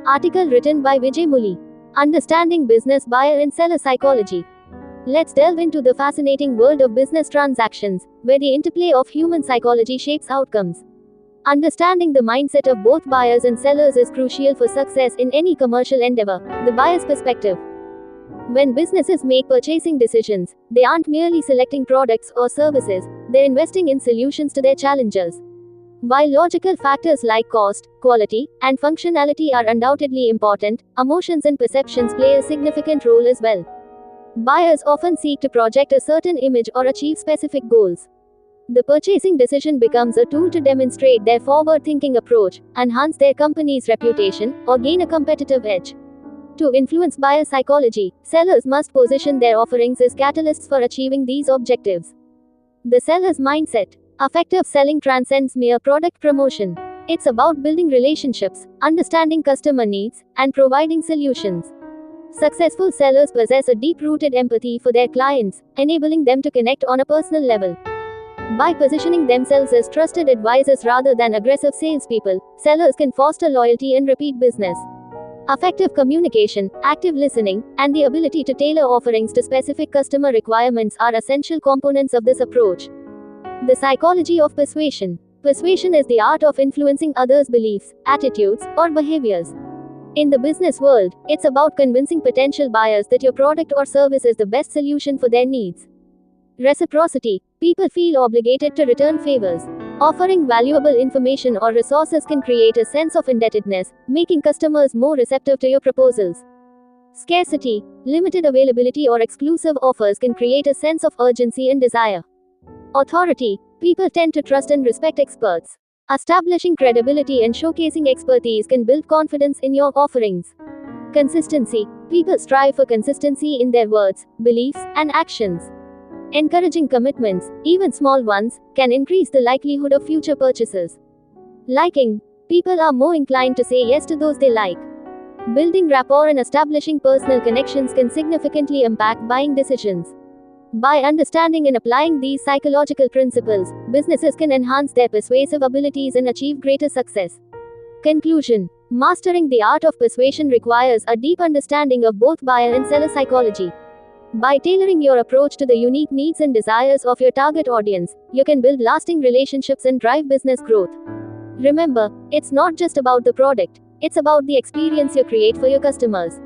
Article written by Vijay Muli. Understanding Business Buyer and Seller Psychology. Let's delve into the fascinating world of business transactions, where the interplay of human psychology shapes outcomes. Understanding the mindset of both buyers and sellers is crucial for success in any commercial endeavor. The buyer's perspective. When businesses make purchasing decisions, they aren't merely selecting products or services, they're investing in solutions to their challenges. While logical factors like cost, quality, and functionality are undoubtedly important, emotions and perceptions play a significant role as well. Buyers often seek to project a certain image or achieve specific goals. The purchasing decision becomes a tool to demonstrate their forward-thinking approach, enhance their company's reputation, or gain a competitive edge. To influence buyer psychology, sellers must position their offerings as catalysts for achieving these objectives. The seller's mindset. Effective selling transcends mere product promotion. It's about building relationships, understanding customer needs, and providing solutions. Successful sellers possess a deep-rooted empathy for their clients, enabling them to connect on a personal level. By positioning themselves as trusted advisors rather than aggressive salespeople, sellers can foster loyalty and repeat business. Effective communication, active listening, and the ability to tailor offerings to specific customer requirements are essential components of this approach. The psychology of persuasion. Persuasion is the art of influencing others' beliefs, attitudes, or behaviors. In the business world, it's about convincing potential buyers that your product or service is the best solution for their needs. Reciprocity. People feel obligated to return favors. Offering valuable information or resources can create a sense of indebtedness, making customers more receptive to your proposals. Scarcity. Limited availability or exclusive offers can create a sense of urgency and desire. Authority. People tend to trust and respect experts. Establishing credibility and showcasing expertise can build confidence in your offerings. Consistency. People strive for consistency in their words, beliefs, and actions. Encouraging commitments, even small ones, can increase the likelihood of future purchases. Liking. People are more inclined to say yes to those they like. Building rapport and establishing personal connections can significantly impact buying decisions. By understanding and applying these psychological principles, businesses can enhance their persuasive abilities and achieve greater success. Conclusion. Mastering the art of persuasion requires a deep understanding of both buyer and seller psychology. By tailoring your approach to the unique needs and desires of your target audience, you can build lasting relationships and drive business growth. Remember, it's not just about the product, it's about the experience you create for your customers.